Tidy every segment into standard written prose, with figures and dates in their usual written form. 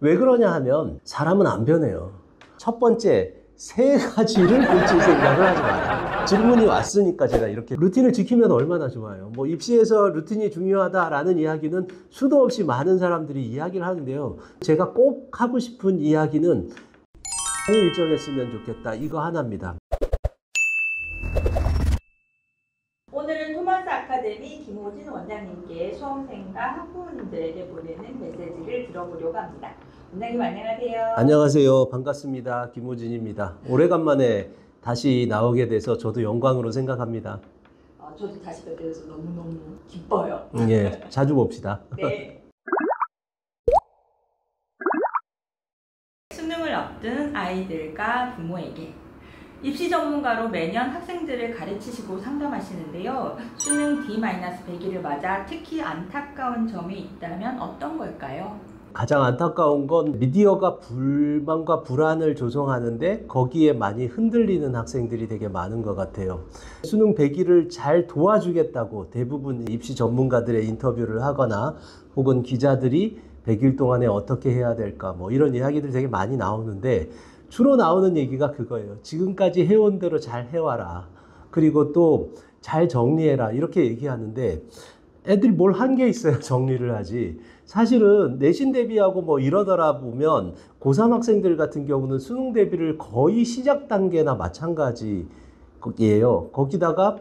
왜 그러냐 하면 사람은 안 변해요. 첫 번째, 세 가지를 고칠 생각을 하지 마라. 질문이 왔으니까 제가 이렇게 루틴을 지키면 얼마나 좋아요. 뭐 입시에서 루틴이 중요하다라는 이야기는 수도 없이 많은 사람들이 이야기를 하는데요. 제가 꼭 하고 싶은 이야기는 일정했으면 좋겠다. 이거 하나입니다. 오늘은 토마스 아카데미 김호진 원장님께 수험생과 학부모님들에게 보내는 메시지를 들어보려고 합니다. 원장님 안녕하세요. 안녕하세요. 반갑습니다. 김호진입니다. 오래간만에 다시 나오게 돼서 저도 영광으로 생각합니다. 저도 다시 뵙게 돼서 너무너무 기뻐요. 예, 자주 봅시다. 네. 수능을 앞둔 아이들과 부모에게 입시 전문가로 매년 학생들을 가르치시고 상담하시는데요. 수능 D-100일을 맞아 특히 안타까운 점이 있다면 어떤 걸까요? 가장 안타까운 건 미디어가 불만과 불안을 조성하는데 거기에 많이 흔들리는 학생들이 되게 많은 것 같아요. 수능 100일을 잘 도와주겠다고 대부분 입시 전문가들의 인터뷰를 하거나 혹은 기자들이 100일 동안에 어떻게 해야 될까 뭐 이런 이야기들이 되게 많이 나오는데 주로 나오는 얘기가 그거예요. 지금까지 해온 대로 잘 해와라. 그리고 또 잘 정리해라. 이렇게 얘기하는데 애들이 뭘 한 게 있어요. 정리를 하지. 사실은 내신 대비하고 뭐 이러더라 보면 고3 학생들 같은 경우는 수능 대비를 거의 시작 단계나 마찬가지예요. 거기다가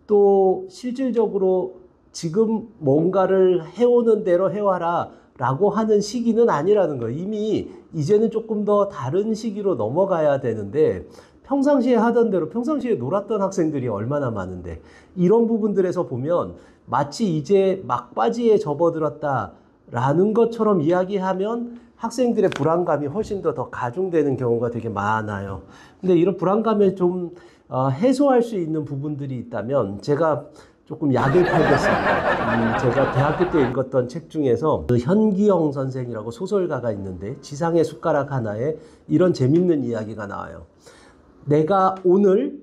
또 실질적으로 지금 뭔가를 해오는 대로 해와라 라고 하는 시기는 아니라는 거예요. 이미 이제는 조금 더 다른 시기로 넘어가야 되는데 평상시에 하던 대로 평상시에 놀았던 학생들이 얼마나 많은데 이런 부분들에서 보면 마치 이제 막바지에 접어들었다라는 것처럼 이야기하면 학생들의 불안감이 훨씬 더 가중되는 경우가 되게 많아요. 근데 이런 불안감을 좀 해소할 수 있는 부분들이 있다면 제가 조금 약을 팔겠습니다. 제가 대학교 때 읽었던 책 중에서 그 현기영 선생이라고 소설가가 있는데 지상의 숟가락 하나에 이런 재밌는 이야기가 나와요. 내가 오늘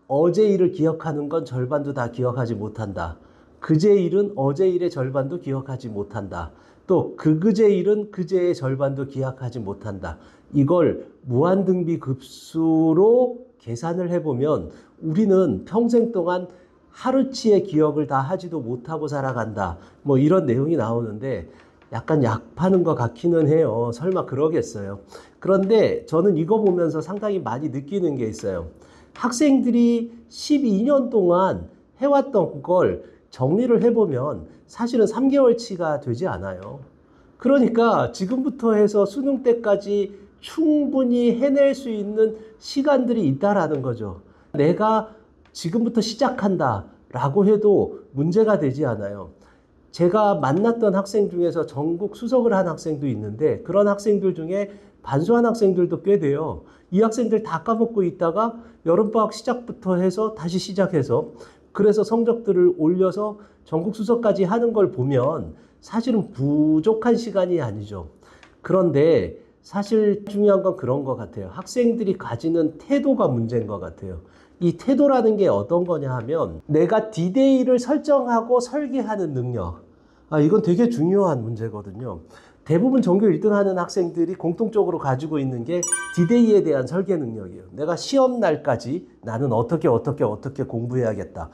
어제 일을 기억하는 건 절반도 다 기억하지 못한다. 그제 일은 어제 일의 절반도 기억하지 못한다. 또 그제 일은 그제의 절반도 기억하지 못한다. 이걸 무한등비 급수로 계산을 해보면 우리는 평생 동안 하루치의 기억을 다 하지도 못하고 살아간다. 뭐 이런 내용이 나오는데 약간 약 파는 것 같기는 해요. 설마 그러겠어요. 그런데 저는 이거 보면서 상당히 많이 느끼는 게 있어요. 학생들이 12년 동안 해왔던 걸 정리를 해보면 사실은 3개월치가 되지 않아요. 그러니까 지금부터 해서 수능 때까지 충분히 해낼 수 있는 시간들이 있다라는 거죠. 내가 지금부터 시작한다 라고 해도 문제가 되지 않아요. 제가 만났던 학생 중에서 전국 수석을 한 학생도 있는데 그런 학생들 중에 반수한 학생들도 꽤 돼요. 이 학생들 다 까먹고 있다가 여름방학 시작부터 해서 다시 시작해서 그래서 성적들을 올려서 전국 수석까지 하는 걸 보면 사실은 부족한 시간이 아니죠. 그런데 사실 중요한 건 그런 것 같아요. 학생들이 가지는 태도가 문제인 것 같아요. 이 태도라는 게 어떤 거냐 하면 내가 D-Day를 설정하고 설계하는 능력. 이건 되게 중요한 문제거든요. 대부분 전교 1등 하는 학생들이 공통적으로 가지고 있는 게 D-Day에 대한 설계 능력이에요. 내가 시험 날까지 나는 어떻게 공부해야겠다.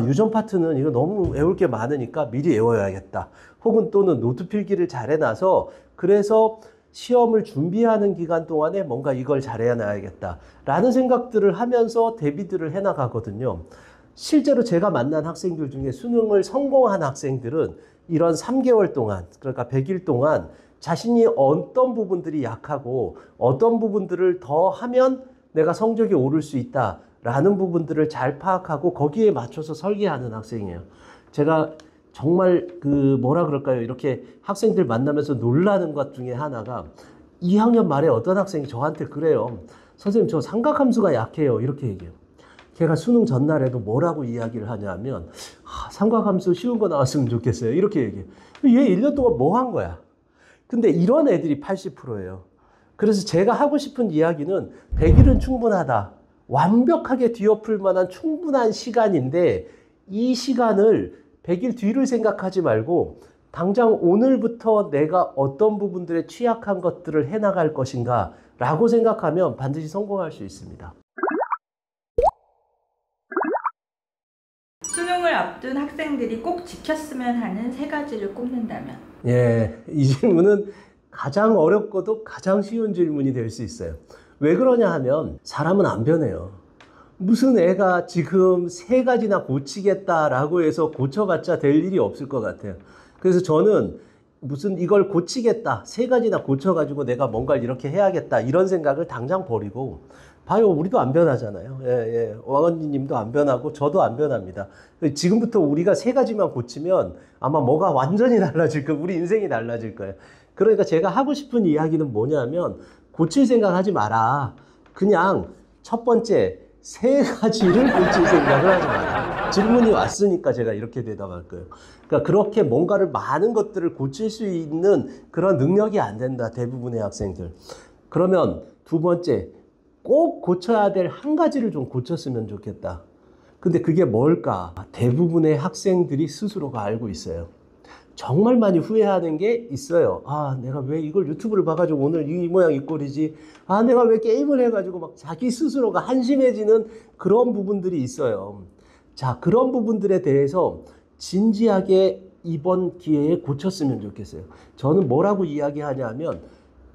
유전 파트는 이거 너무 외울 게 많으니까 미리 외워야겠다. 혹은 또는 노트 필기를 잘 해놔서 그래서 시험을 준비하는 기간 동안에 뭔가 이걸 잘해놔야겠다 라는 생각들을 하면서 대비들을 해나가거든요. 실제로 제가 만난 학생들 중에 수능을 성공한 학생들은 이런 3개월 동안 그러니까 100일 동안 자신이 어떤 부분들이 약하고 어떤 부분들을 더 하면 내가 성적이 오를 수 있다라는 부분들을 잘 파악하고 거기에 맞춰서 설계하는 학생이에요. 제가 정말 이렇게 학생들 만나면서 놀라는 것 중에 하나가 2학년 말에 어떤 학생이 저한테 그래요. 선생님 저 삼각함수가 약해요. 이렇게 얘기해요. 걔가 수능 전날에도 뭐라고 이야기를 하냐면 삼각함수 쉬운 거 나왔으면 좋겠어요. 이렇게 얘기해요. 얘 1년 동안 뭐 한 거야? 근데 이런 애들이 80%예요. 그래서 제가 하고 싶은 이야기는 100일은 충분하다. 완벽하게 뒤엎을 만한 충분한 시간인데 이 시간을 100일 뒤를 생각하지 말고 당장 오늘부터 내가 어떤 부분들에 취약한 것들을 해나갈 것인가 라고 생각하면 반드시 성공할 수 있습니다. 수능을 앞둔 학생들이 꼭 지켰으면 하는 3가지를 꼽는다면? 예, 이 질문은 가장 어렵고도 가장 쉬운 질문이 될 수 있어요. 왜 그러냐 하면 사람은 안 변해요. 무슨 애가 지금 3가지나 고치겠다라고 해서 고쳐봤자 될 일이 없을 것 같아요. 그래서 저는 무슨 이걸 고치겠다, 3가지나 고쳐가지고 내가 뭔가를 이렇게 해야겠다 이런 생각을 당장 버리고 봐요. 우리도 안 변하잖아요. 예. 왕언니님도 안 변하고 저도 안 변합니다. 지금부터 우리가 3가지만 고치면 아마 뭐가 완전히 달라질 거예요. 우리 인생이 달라질 거예요. 그러니까 제가 하고 싶은 이야기는 뭐냐면 고칠 생각 하지 마라. 그냥 첫 번째 3가지를 고칠 생각을 하지 마라. 질문이 왔으니까 제가 이렇게 대답할 거예요. 그러니까 그렇게 뭔가를 많은 것들을 고칠 수 있는 그런 능력이 안 된다. 대부분의 학생들. 그러면 두 번째, 꼭 고쳐야 될 한 가지를 좀 고쳤으면 좋겠다. 근데 그게 뭘까? 대부분의 학생들이 스스로가 알고 있어요. 정말 많이 후회하는 게 있어요. 아, 내가 왜 이걸 유튜브를 봐가지고 오늘 이 모양 이 꼴이지? 아, 내가 왜 게임을 해가지고 막 자기 스스로가 한심해지는 그런 부분들이 있어요. 자, 그런 부분들에 대해서 진지하게 이번 기회에 고쳤으면 좋겠어요. 저는 뭐라고 이야기하냐면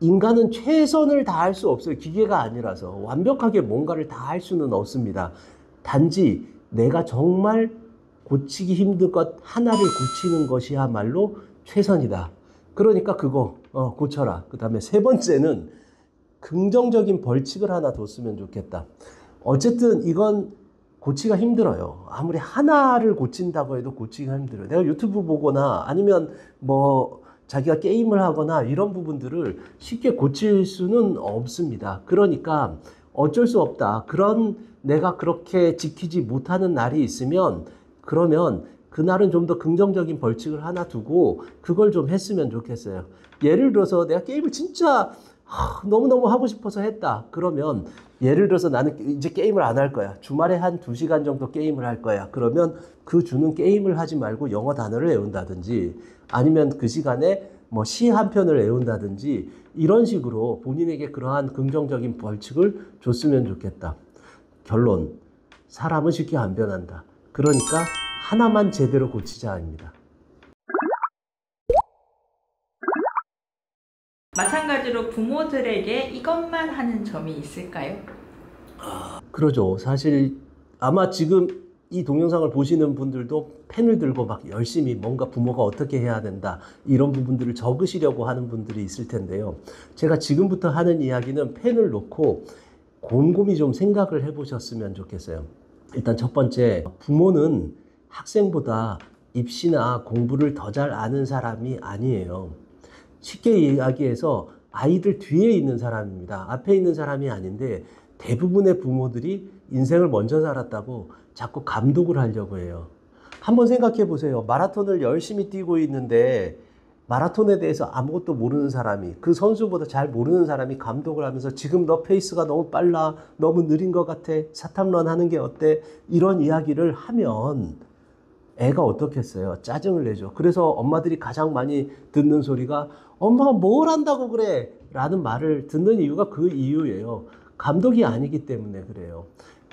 인간은 최선을 다할 수 없어요. 기계가 아니라서. 완벽하게 뭔가를 다 할 수는 없습니다. 단지 내가 정말 고치기 힘든 것 하나를 고치는 것이야말로 최선이다. 그러니까 그거 고쳐라. 그 다음에 3번째는 긍정적인 벌칙을 하나 뒀으면 좋겠다. 어쨌든 이건 고치기가 힘들어요. 아무리 하나를 고친다고 해도 고치기가 힘들어요. 내가 유튜브 보거나 아니면 뭐 자기가 게임을 하거나 이런 부분들을 쉽게 고칠 수는 없습니다. 그러니까 어쩔 수 없다. 그런 내가 그렇게 지키지 못하는 날이 있으면 그러면 그날은 좀 더 긍정적인 벌칙을 하나 두고 그걸 좀 했으면 좋겠어요. 예를 들어서 내가 게임을 진짜 너무너무 하고 싶어서 했다. 그러면 예를 들어서 나는 이제 게임을 안 할 거야. 주말에 한 2시간 정도 게임을 할 거야. 그러면 그 주는 게임을 하지 말고 영어 단어를 외운다든지 아니면 그 시간에 뭐 시 한 편을 외운다든지 이런 식으로 본인에게 그러한 긍정적인 벌칙을 줬으면 좋겠다. 결론, 사람은 쉽게 안 변한다. 그러니까 하나만 제대로 고치자입니다. 마찬가지로 부모들에게 이것만 하는 점이 있을까요? 그러죠. 사실 아마 지금 이 동영상을 보시는 분들도 펜을 들고 막 열심히 뭔가 부모가 어떻게 해야 된다 이런 부분들을 적으시려고 하는 분들이 있을 텐데요. 제가 지금부터 하는 이야기는 펜을 놓고 곰곰이 좀 생각을 해보셨으면 좋겠어요. 일단 첫 번째, 부모는 학생보다 입시나 공부를 더 잘 아는 사람이 아니에요. 쉽게 이야기해서 아이들 뒤에 있는 사람입니다. 앞에 있는 사람이 아닌데 대부분의 부모들이 인생을 먼저 살았다고 자꾸 감독을 하려고 해요. 한번 생각해 보세요. 마라톤을 열심히 뛰고 있는데 마라톤에 대해서 아무것도 모르는 사람이 그 선수보다 잘 모르는 사람이 감독을 하면서 지금 너 페이스가 너무 빨라, 너무 느린 것 같아, 사탐런 하는 게 어때? 이런 이야기를 하면 애가 어떻겠어요? 짜증을 내죠. 그래서 엄마들이 가장 많이 듣는 소리가 엄마가 뭘 한다고 그래? 라는 말을 듣는 이유가 그 이유예요. 감독이 아니기 때문에 그래요.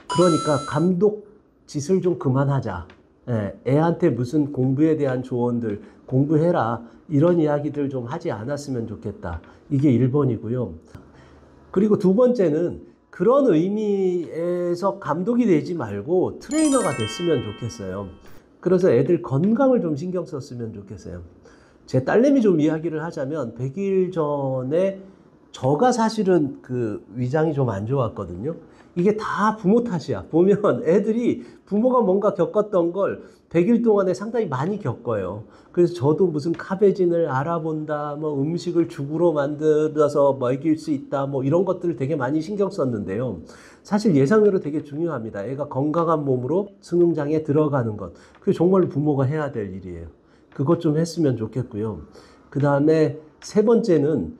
그러니까 감독 짓을 좀 그만하자. 애한테 무슨 공부에 대한 조언들, 공부해라. 이런 이야기들 좀 하지 않았으면 좋겠다. 이게 1번이고요. 그리고 두 번째는 그런 의미에서 감독이 되지 말고 트레이너가 됐으면 좋겠어요. 그래서 애들 건강을 좀 신경 썼으면 좋겠어요. 제 딸내미 좀 이야기를 하자면 100일 전에 저가 사실은 그 위장이 좀 안 좋았거든요. 이게 다 부모 탓이야. 보면 애들이 부모가 뭔가 겪었던 걸 100일 동안에 상당히 많이 겪어요. 그래서 저도 무슨 카베진을 알아본다, 뭐 음식을 죽으로 만들어서 먹일 수 있다, 뭐 이런 것들을 되게 많이 신경 썼는데요. 사실 예상외로 되게 중요합니다. 애가 건강한 몸으로 수능장에 들어가는 것. 그게 정말로 부모가 해야 될 일이에요. 그것 좀 했으면 좋겠고요. 그 다음에 3번째는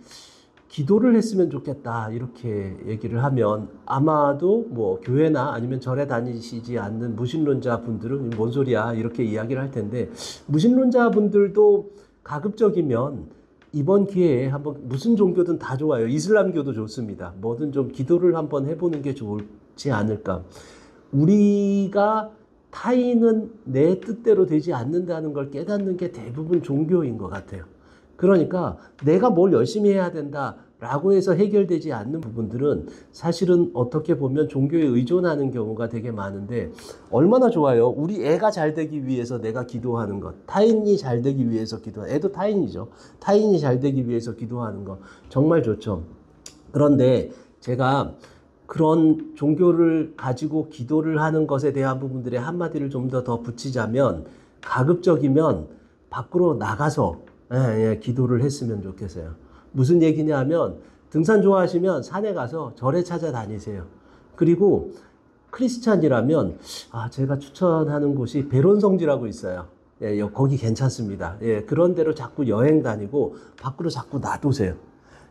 기도를 했으면 좋겠다 이렇게 얘기를 하면 아마도 뭐 교회나 아니면 절에 다니시지 않는 무신론자 분들은 뭔 소리야 이렇게 이야기를 할 텐데 무신론자 분들도 가급적이면 이번 기회에 한번 무슨 종교든 다 좋아요. 이슬람교도 좋습니다. 뭐든 좀 기도를 한번 해보는 게 좋지 않을까. 우리가 타인은 내 뜻대로 되지 않는다는 걸 깨닫는 게 대부분 종교인 것 같아요. 그러니까 내가 뭘 열심히 해야 된다라고 해서 해결되지 않는 부분들은 사실은 어떻게 보면 종교에 의존하는 경우가 되게 많은데 얼마나 좋아요. 우리 애가 잘 되기 위해서 내가 기도하는 것. 타인이 잘 되기 위해서 기도하는 것. 애도 타인이죠. 타인이 잘 되기 위해서 기도하는 것. 정말 좋죠. 그런데 제가 그런 종교를 가지고 기도를 하는 것에 대한 부분들의 한마디를 좀 더 붙이자면 가급적이면 밖으로 나가서 기도를 했으면 좋겠어요. 무슨 얘기냐 하면 등산 좋아하시면 산에 가서 절에 찾아다니세요. 그리고 크리스찬이라면 제가 추천하는 곳이 베론성지라고 있어요. 거기 괜찮습니다. 그런 데로 자꾸 여행 다니고 밖으로 자꾸 놔두세요.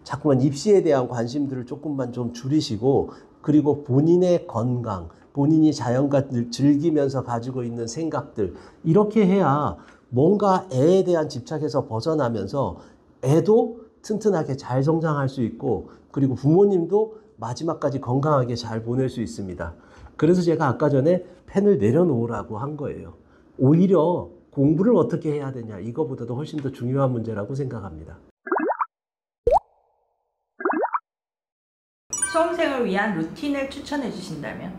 자꾸만 입시에 대한 관심들을 조금만 좀 줄이시고 그리고 본인의 건강, 본인이 자연과 즐기면서 가지고 있는 생각들 이렇게 해야 뭔가 애에 대한 집착에서 벗어나면서 애도 튼튼하게 잘 성장할 수 있고 그리고 부모님도 마지막까지 건강하게 잘 보낼 수 있습니다. 그래서 제가 아까 전에 펜을 내려놓으라고 한 거예요. 오히려 공부를 어떻게 해야 되냐 이거보다도 훨씬 더 중요한 문제라고 생각합니다. 수험생을 위한 루틴을 추천해 주신다면?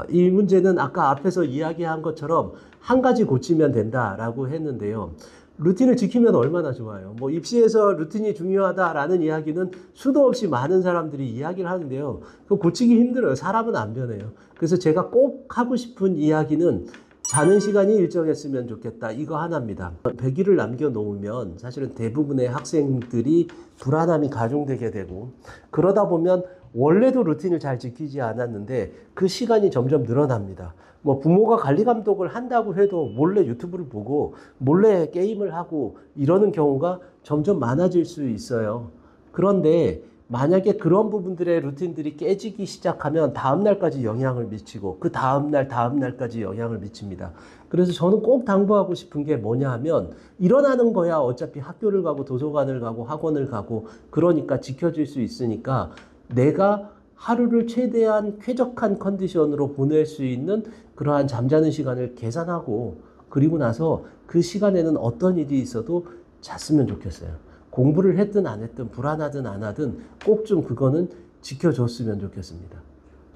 이 문제는 아까 앞에서 이야기한 것처럼 한 가지 고치면 된다라고 했는데요. 루틴을 지키면 얼마나 좋아요. 뭐 입시에서 루틴이 중요하다라는 이야기는 수도 없이 많은 사람들이 이야기를 하는데요. 그거 고치기 힘들어요. 사람은 안 변해요. 그래서 제가 꼭 하고 싶은 이야기는 자는 시간이 일정했으면 좋겠다. 이거 하나입니다. 100일을 남겨놓으면 사실은 대부분의 학생들이 불안함이 가중되게 되고 그러다 보면 원래도 루틴을 잘 지키지 않았는데 그 시간이 점점 늘어납니다. 뭐 부모가 관리 감독을 한다고 해도 몰래 유튜브를 보고 몰래 게임을 하고 이러는 경우가 점점 많아질 수 있어요. 그런데 만약에 그런 부분들의 루틴들이 깨지기 시작하면 다음날까지 영향을 미치고 그 다음날까지 영향을 미칩니다. 그래서 저는 꼭 당부하고 싶은 게 뭐냐 하면 일어나는 거야 어차피 학교를 가고 도서관을 가고 학원을 가고 그러니까 지켜질 수 있으니까 내가 하루를 최대한 쾌적한 컨디션으로 보낼 수 있는 그러한 잠자는 시간을 계산하고 그리고 나서 그 시간에는 어떤 일이 있어도 잤으면 좋겠어요. 공부를 했든 안 했든 불안하든 안 하든 꼭 좀 그거는 지켜줬으면 좋겠습니다.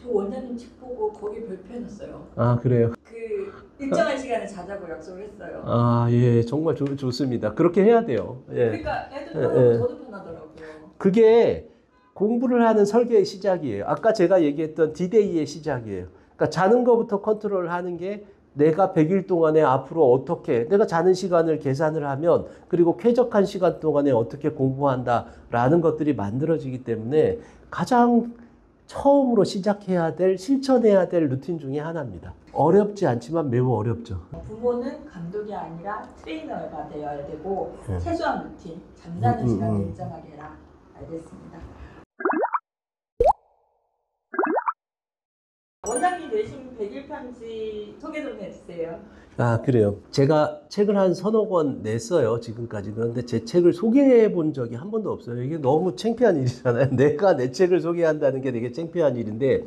저 원장님 책 보고 거기 별표해놨어요. 그래요? 그 일정한 시간에 자자고 약속을 했어요. 예, 정말 좋습니다. 그렇게 해야 돼요. 예. 그러니까 애도 편하고 저도 편하더라고요. 그게 공부를 하는 설계의 시작이에요. 아까 제가 얘기했던 D-Day의 시작이에요. 그러니까 자는 것부터 컨트롤을 하는 게 내가 100일 동안에 앞으로 어떻게 내가 자는 시간을 계산을 하면 그리고 쾌적한 시간 동안에 어떻게 공부한다라는 것들이 만들어지기 때문에 가장 처음으로 시작해야 될 실천해야 될 루틴 중에 하나입니다. 어렵지 않지만 매우 어렵죠. 부모는 감독이 아니라 트레이너가 되어야 되고 최소한 루틴, 잠자는 시간을 일정하게 해라. 알겠습니다. 원장님 내신 100일 편지 소개 좀 해주세요. 그래요. 제가 책을 한 서너 권 냈어요, 지금까지. 그런데 제 책을 소개해 본 적이 한 번도 없어요. 이게 너무 창피한 일이잖아요. 내가 내 책을 소개한다는 게 되게 창피한 일인데,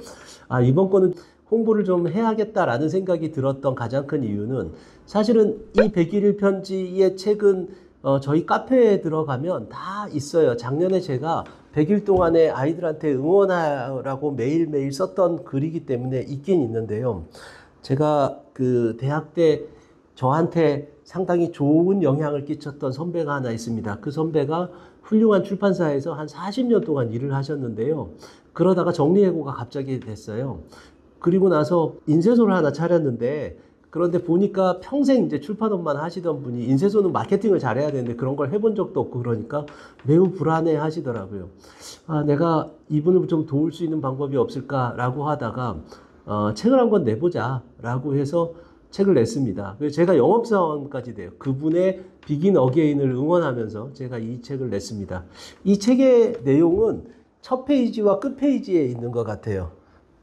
이번 거는 홍보를 좀 해야겠다라는 생각이 들었던 가장 큰 이유는 사실은 이 100일 편지의 책은 저희 카페에 들어가면 다 있어요. 작년에 제가 100일 동안에 아이들한테 응원하라고 매일매일 썼던 글이기 때문에 있긴 있는데요. 제가 그 대학 때 저한테 상당히 좋은 영향을 끼쳤던 선배가 하나 있습니다. 그 선배가 훌륭한 출판사에서 한 40년 동안 일을 하셨는데요. 그러다가 정리해고가 갑자기 됐어요. 그리고 나서 인쇄소를 하나 차렸는데 그런데 보니까 평생 이제 출판업만 하시던 분이 인쇄소는 마케팅을 잘해야 되는데 그런 걸 해본 적도 없고 그러니까 매우 불안해 하시더라고요. 내가 이분을 좀 도울 수 있는 방법이 없을까라고 하다가 책을 한권 내보자라고 해서 책을 냈습니다. 그래서 제가 영업사원까지 돼요. 그분의 비긴 어게인을 응원하면서 제가 이 책을 냈습니다. 이 책의 내용은 첫 페이지와 끝 페이지에 있는 것 같아요.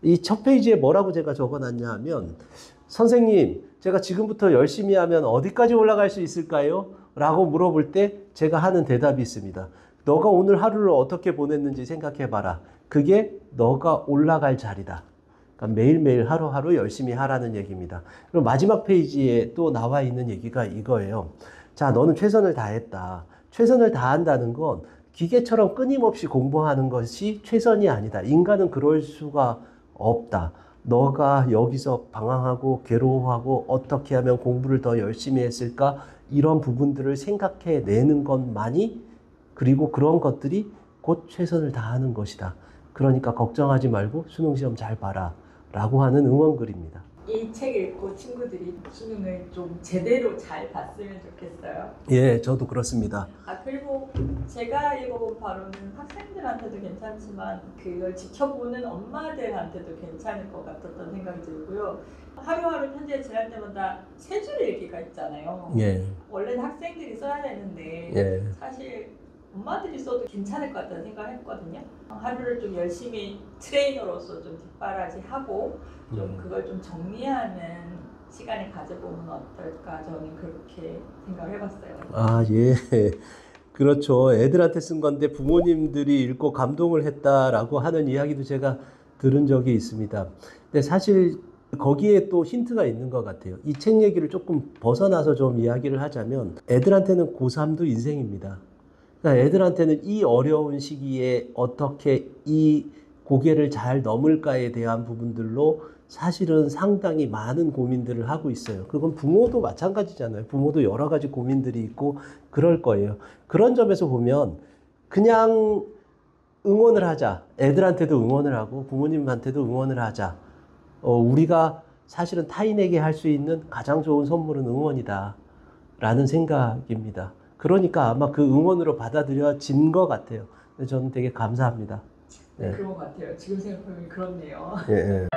이 첫 페이지에 뭐라고 제가 적어놨냐 하면 선생님, 제가 지금부터 열심히 하면 어디까지 올라갈 수 있을까요? 라고 물어볼 때 제가 하는 대답이 있습니다. 너가 오늘 하루를 어떻게 보냈는지 생각해봐라. 그게 너가 올라갈 자리다. 그러니까 매일매일 하루하루 열심히 하라는 얘기입니다. 그리고 마지막 페이지에 또 나와 있는 얘기가 이거예요. 자, 너는 최선을 다했다. 최선을 다한다는 건 기계처럼 끊임없이 공부하는 것이 최선이 아니다. 인간은 그럴 수가 없다. 너가 여기서 방황하고 괴로워하고 어떻게 하면 공부를 더 열심히 했을까? 이런 부분들을 생각해 내는 것만이, 그리고 그런 것들이 곧 최선을 다하는 것이다. 그러니까 걱정하지 말고 수능 시험 잘 봐라 라고 하는 응원글입니다. 이 책 읽고 친구들이 수능을 좀 제대로 잘 봤으면 좋겠어요. 예, 저도 그렇습니다. 그리고 제가 읽어본 바로는 학생들한테도 괜찮지만 그걸 지켜보는 엄마들한테도 괜찮을 것 같았던 생각이 들고요. 하루하루 편지를 지날 때마다 세 줄 읽기가 있잖아요. 예. 원래는 학생들이 써야 되는데 예. 사실 엄마들이 써도 괜찮을 것 같다는 생각을 했거든요. 하루를 좀 열심히 트레이너로서 좀 뒷바라지하고 좀 그걸 좀 정리하는 시간을 가져보면 어떨까, 저는 그렇게 생각을 해봤어요. 아, 예. 그렇죠. 애들한테 쓴 건데 부모님들이 읽고 감동을 했다라고 하는 이야기도 제가 들은 적이 있습니다. 근데 사실 거기에 또 힌트가 있는 것 같아요. 이 책 얘기를 조금 벗어나서 좀 이야기를 하자면 애들한테는 고3도 인생입니다. 그러니까 애들한테는 이 어려운 시기에 어떻게 이 고개를 잘 넘을까에 대한 부분들로 사실은 상당히 많은 고민들을 하고 있어요. 그건 부모도 마찬가지잖아요. 부모도 여러 가지 고민들이 있고 그럴 거예요. 그런 점에서 보면 그냥 응원을 하자. 애들한테도 응원을 하고 부모님한테도 응원을 하자. 우리가 사실은 타인에게 할 수 있는 가장 좋은 선물은 응원이다 라는 생각입니다. 그러니까 아마 그 응원으로 받아들여진 것 같아요. 저는 되게 감사합니다. 그런 것 같아요. 지금 생각해보면 그렇네요. 예, 예.